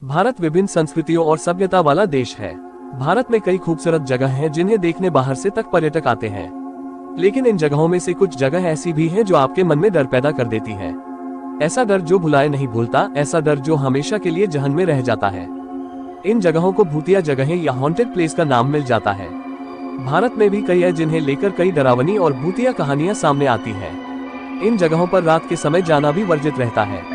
भारत विभिन्न संस्कृतियों और सभ्यता वाला देश है। भारत में कई खूबसूरत जगह हैं जिन्हें देखने बाहर से तक पर्यटक आते हैं। लेकिन इन जगहों में से कुछ जगह ऐसी भी हैं जो आपके मन में डर पैदा कर देती हैं। ऐसा डर जो भुलाए नहीं भूलता, ऐसा डर जो हमेशा के लिए जहन में रह जाता है। इन जगहों को भूतिया जगहें या हॉन्टेड प्लेस का नाम मिल जाता है। भारत में भी कई है जिन्हें लेकर कई डरावनी और भूतिया कहानियां सामने आती हैं। इन जगहों पर रात के समय जाना भी वर्जित रहता है।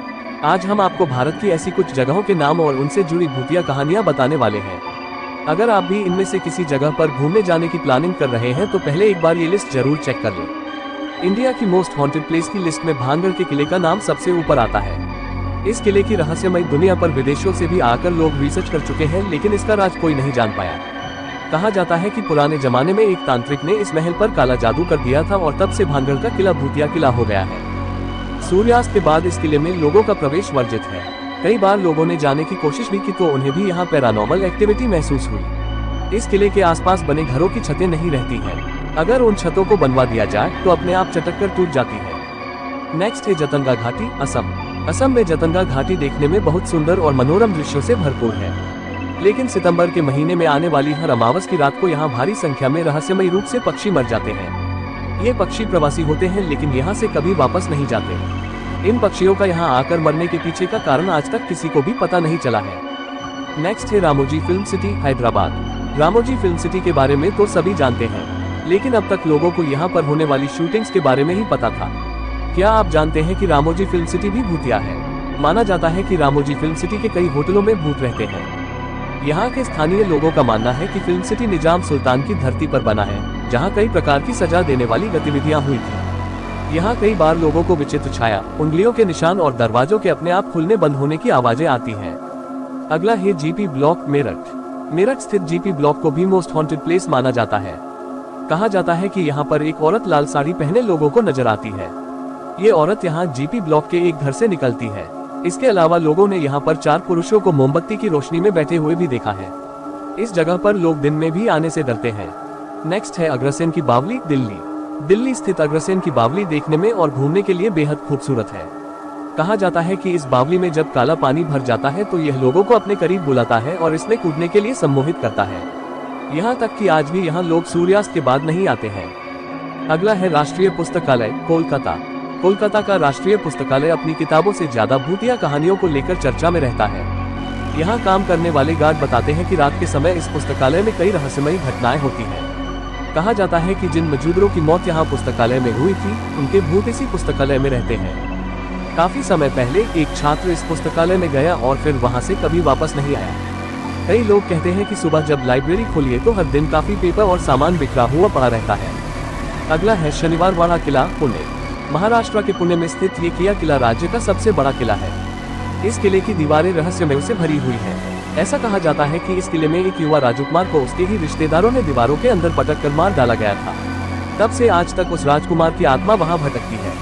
आज हम आपको भारत की ऐसी कुछ जगहों के नाम और उनसे जुड़ी भूतिया कहानियां बताने वाले हैं। अगर आप भी इनमें से किसी जगह पर घूमने जाने की प्लानिंग कर रहे हैं तो पहले एक बार ये लिस्ट जरूर चेक कर लें। इंडिया की मोस्ट हॉन्टेड प्लेस की लिस्ट में भानगढ़ के किले का नाम सबसे ऊपर आता है। इस किले की रहस्यमय दुनिया पर विदेशों से भी आकर लोग रिसर्च कर चुके हैं, लेकिन इसका राज कोई नहीं जान पाया। कहा जाता है कि पुराने जमाने में एक तांत्रिक ने इस महल पर काला जादू कर दिया था और तब से भानगढ़ का किला भूतिया किला हो गया है। सूर्यास्त के बाद इस किले में लोगों का प्रवेश वर्जित है। कई बार लोगों ने जाने की कोशिश भी की तो उन्हें भी यहाँ पैरानॉर्मल एक्टिविटी महसूस हुई। इस किले के आसपास बने घरों की छतें नहीं रहती हैं। अगर उन छतों को बनवा दिया जाए तो अपने आप चटक कर टूट जाती है। नेक्स्ट है जतंगा घाटी, असम। असम में जतंगा घाटी देखने में बहुत सुंदर और मनोरम दृश्यों से भरपूर है। लेकिन सितंबर के महीने में आने वाली हर अमावस की रात को यहाँ भारी संख्या में रहस्यमयी रूप से पक्षी मर जाते हैं। ये पक्षी प्रवासी होते हैं लेकिन यहाँ से कभी वापस नहीं जाते। इन पक्षियों का यहाँ आकर मरने के पीछे का कारण आज तक किसी को भी पता नहीं चला है। नेक्स्ट है Ramoji film city, Hyderabad. Ramoji film city के बारे में तो सभी जानते हैं, लेकिन अब तक लोगों को यहाँ पर होने वाली शूटिंग्स के बारे में ही पता था। क्या आप जानते हैं कि रामोजी फिल्म सिटी भी भूतिया है? माना जाता है कि रामोजी फिल्म सिटी के कई होटलों में भूत रहते हैं। यहाँ के स्थानीय लोगों का मानना है कि फिल्म सिटी निजाम सुल्तान की धरती पर बना है, जहाँ कई प्रकार की सजा देने वाली गतिविधियाँ हुई थी। यहाँ कई बार लोगों को विचित्र छाया, उंगलियों के निशान और दरवाजों के अपने आप खुलने बंद होने की आवाजें आती हैं। अगला है जीपी ब्लॉक, मेरठ। मेरठ स्थित जीपी ब्लॉक को भी मोस्ट हॉन्टेड प्लेस माना जाता है। कहा जाता है कि यहाँ पर एक औरत लाल साड़ी पहने लोगों को नजर आती है। ये औरत यहाँ जीपी ब्लॉक के एक घर से निकलती है। इसके अलावा लोगों ने यहाँ पर 4 पुरुषों को मोमबत्ती की रोशनी में बैठे हुए भी देखा है। इस जगह पर लोग दिन में भी आने से डरते हैं। नेक्स्ट है अग्रसेन की बावली, दिल्ली। दिल्ली स्थित अग्रसेन की बावली देखने में और घूमने के लिए बेहद खूबसूरत है। कहा जाता है कि इस बावली में जब काला पानी भर जाता है तो यह लोगों को अपने करीब बुलाता है और इसमें कूदने के लिए सम्मोहित करता है। यहाँ तक कि आज भी यहाँ लोग सूर्यास्त के बाद नहीं आते हैं। अगला है राष्ट्रीय पुस्तकालय, कोलकाता। कोलकाता का राष्ट्रीय पुस्तकालय अपनी किताबों से ज्यादा भूतिया कहानियों को लेकर चर्चा में रहता है। यहाँ काम करने वाले गार्ड बताते हैं कि रात के समय इस पुस्तकालय में कई रहस्यमयी घटनाएं होती हैं। कहा जाता है कि जिन मजदूरों की मौत यहाँ पुस्तकालय में हुई थी, उनके भूत इसी पुस्तकालय में रहते हैं। काफी समय पहले एक छात्र इस पुस्तकालय में गया और फिर वहाँ से कभी वापस नहीं आया। कई लोग कहते हैं कि सुबह जब लाइब्रेरी खोलिए तो हर दिन काफी पेपर और सामान बिखरा हुआ पड़ा रहता है। अगला है शनिवार वाड़ा किला, पुणे। महाराष्ट्र के पुणे में स्थित ये किला राज्य का सबसे बड़ा किला है। इस किले की दीवारें रहस्यमय से भरी हुई हैं। ऐसा कहा जाता है कि इस किले में एक युवा राजकुमार को उसके ही रिश्तेदारों ने दीवारों के अंदर पटक कर मार डाला गया था। तब से आज तक उस राजकुमार की आत्मा वहां भटकती है।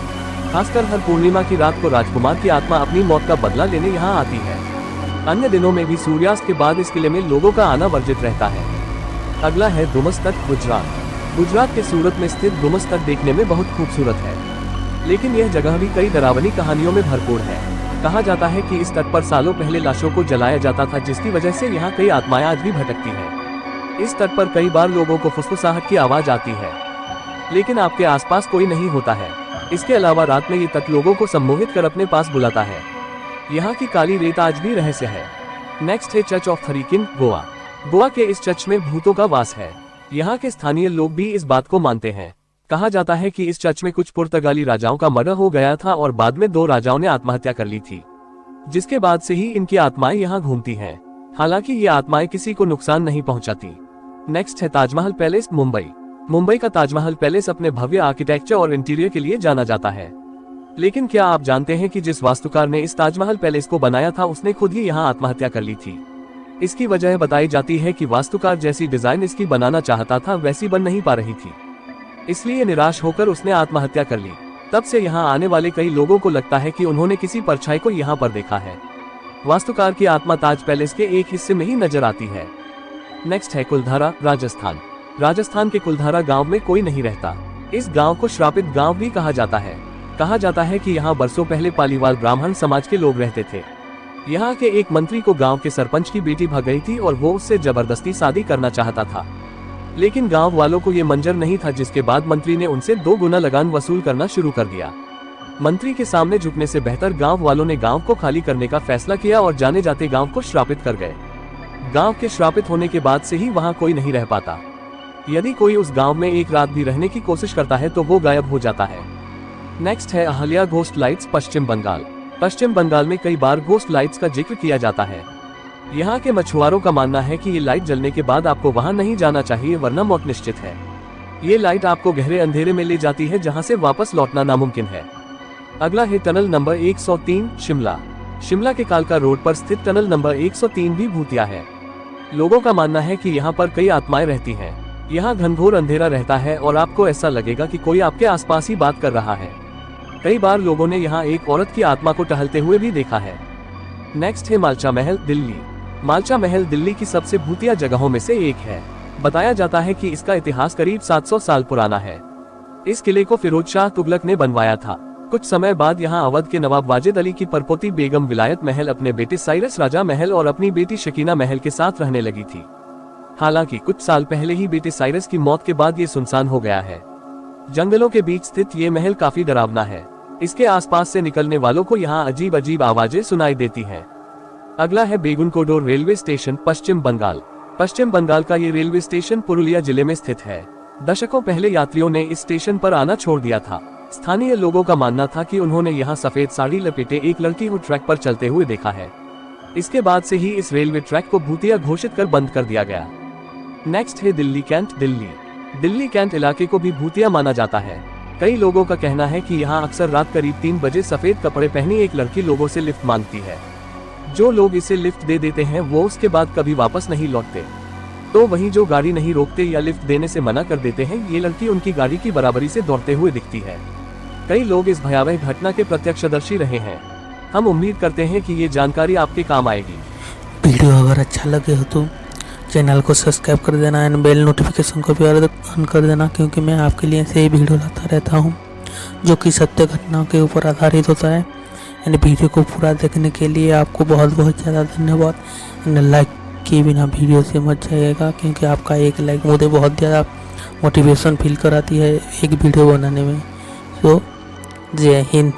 खासकर हर पूर्णिमा की रात को राजकुमार की आत्मा अपनी मौत का बदला लेने यहाँ आती है। अन्य दिनों में भी सूर्यास्त के बाद इस किले में लोगों का आना वर्जित रहता है। अगला है डुमस तट, गुजरात। गुजरात के सूरत में स्थित डुमस तट देखने में बहुत खूबसूरत है, लेकिन यह जगह भी कई डरावनी कहानियों में भरपूर है। कहा जाता है कि इस तट पर सालों पहले लाशों को जलाया जाता था, जिसकी वजह से यहाँ कई आत्माएं आज भी भटकती हैं। इस तट पर कई बार लोगों को फुसफुसाहट की आवाज आती है, लेकिन आपके आसपास कोई नहीं होता है। इसके अलावा रात में ये तट लोगों को सम्मोहित कर अपने पास बुलाता है। यहाँ की काली रेत आज भी रहस्य है। नेक्स्ट है चर्च ऑफ थरीकिन, गोवा। गोवा के इस चर्च में भूतों का वास है। यहाँ के स्थानीय लोग भी इस बात को मानते हैं। कहा जाता है कि इस चर्च में कुछ पुर्तगाली राजाओं का मर्डर हो गया था और बाद में 2 राजाओं ने आत्महत्या कर ली थी, जिसके बाद से ही इनकी आत्माएं यहाँ घूमती हैं। हालांकि ये आत्माएं किसी को नुकसान नहीं पहुंचाती। नेक्स्ट है ताजमहल पैलेस, मुंबई। मुंबई का ताजमहल पैलेस अपने भव्य आर्किटेक्चर और इंटीरियर के लिए जाना जाता है। लेकिन क्या आप जानते हैं कि जिस वास्तुकार ने इस ताजमहल पैलेस को बनाया था उसने खुद ही यहाँ आत्महत्या कर ली थी। इसकी वजह बताई जाती है कि वास्तुकार जैसी डिजाइन इसकी बनाना चाहता था वैसी बन नहीं पा रही थी, इसलिए निराश होकर उसने आत्महत्या कर ली। तब से यहाँ आने वाले कई लोगों को लगता है कि उन्होंने किसी परछाई को यहाँ पर देखा है। वास्तुकार की आत्मा ताज पैलेस के एक हिस्से में ही नजर आती है। नेक्स्ट है कुलधारा, राजस्थान। राजस्थान के कुलधारा गांव में कोई नहीं रहता। इस गांव को श्रापित गांव भी कहा जाता है। कहा जाता है कि यहाँ बरसों पहले पालीवाल ब्राह्मण समाज के लोग रहते थे। यहाँ के एक मंत्री को गांव के सरपंच की बेटी भाग गई थी और वो उससे जबरदस्ती शादी करना चाहता था, लेकिन गांव वालों को ये मंजूर नहीं था, जिसके बाद मंत्री ने उनसे 2 गुना लगान वसूल करना शुरू कर दिया। मंत्री के सामने झुकने से बेहतर गांव वालों ने गांव को खाली करने का फैसला किया और जाने जाते गांव को श्रापित कर गए। गांव के श्रापित होने के बाद से ही वहां कोई नहीं रह पाता। यदि कोई उस गांव में एक रात भी रहने की कोशिश करता है तो वो गायब हो जाता है। नेक्स्ट है अहल्या घोस्ट लाइट्स, पश्चिम बंगाल। पश्चिम बंगाल में कई बार घोस्ट लाइट्स का जिक्र किया जाता है। यहाँ के मछुआरों का मानना है कि ये लाइट जलने के बाद आपको वहाँ नहीं जाना चाहिए, वरना मौत निश्चित है। ये लाइट आपको गहरे अंधेरे में ले जाती है, जहाँ से वापस लौटना नामुमकिन है। अगला है टनल नंबर 103, शिमला। शिमला के कालका रोड पर स्थित टनल नंबर 103 भी भूतिया है। लोगों का मानना है कि यहाँ पर कई आत्माएं रहती हैं। यहाँ घनघोर अंधेरा रहता है और आपको ऐसा लगेगा कि कोई आपके आसपास ही बात कर रहा है। कई बार लोगों ने यहाँ एक औरत की आत्मा को टहलते हुए भी देखा है। नेक्स्ट है मालचा महल, दिल्ली। मालचा महल दिल्ली की सबसे भूतिया जगहों में से एक है। बताया जाता है कि इसका इतिहास करीब 700 साल पुराना है। इस किले को फिरोज शाह तुगलक ने बनवाया था। कुछ समय बाद यहाँ अवध के नवाब वाजिद अली की परपोती बेगम विलायत महल अपने बेटे साइरस राजा महल और अपनी बेटी शकीना महल के साथ रहने लगी थी। हालांकि कुछ साल पहले ही बेटे साइरस की मौत के बाद ये सुनसान हो गया है। जंगलों के बीच स्थित ये महल काफी डरावना है। इसके आसपास से निकलने वालों को यहाँ अजीब अजीब आवाजें सुनाई देती हैं। अगला है बेगुनकोडोर रेलवे स्टेशन, पश्चिम बंगाल। पश्चिम बंगाल का ये रेलवे स्टेशन पुरुलिया जिले में स्थित है। दशकों पहले यात्रियों ने इस स्टेशन पर आना छोड़ दिया था। स्थानीय लोगों का मानना था कि उन्होंने यहाँ सफेद साड़ी लपेटे एक लड़की को ट्रैक पर चलते हुए देखा है। इसके बाद से ही इस रेलवे ट्रैक को भूतिया घोषित कर बंद कर दिया गया। नेक्स्ट है दिल्ली कैंट, दिल्ली। दिल्ली कैंट इलाके को भी भूतिया माना जाता है। कई लोगों का कहना है कि यहाँ अक्सर रात करीब 3 बजे सफेद कपड़े पहनी एक लड़की लोगों से लिफ्ट मांगती है। जो लोग इसे लिफ्ट दे देते हैं वो उसके बाद कभी वापस नहीं लौटते। तो वहीं जो गाड़ी नहीं रोकते या लिफ्ट देने से मना कर देते हैं, ये लड़की उनकी गाड़ी की बराबरी से दौड़ते हुए दिखती है। कई लोग इस भयावह घटना के प्रत्यक्षदर्शी रहे हैं। हम उम्मीद करते हैं कि ये जानकारी आपके काम आएगी। वीडियो अगर अच्छा लगे हो तो चैनल को सब्सक्राइब कर देना एंड बेल नोटिफिकेशन को भी ऑन कर देना, क्योंकि मैं आपके लिए ऐसे ही वीडियो लाता रहता हूँ जो कि सत्य घटनाओं के ऊपर आधारित होता है। एंड वीडियो को पूरा देखने के लिए आपको बहुत बहुत ज़्यादा धन्यवाद। एंड लाइक के बिना वीडियो से मत जाइएगा, क्योंकि आपका एक लाइक मुझे बहुत ज़्यादा मोटिवेशन फील कराती है एक वीडियो बनाने में। तो जय हिंद।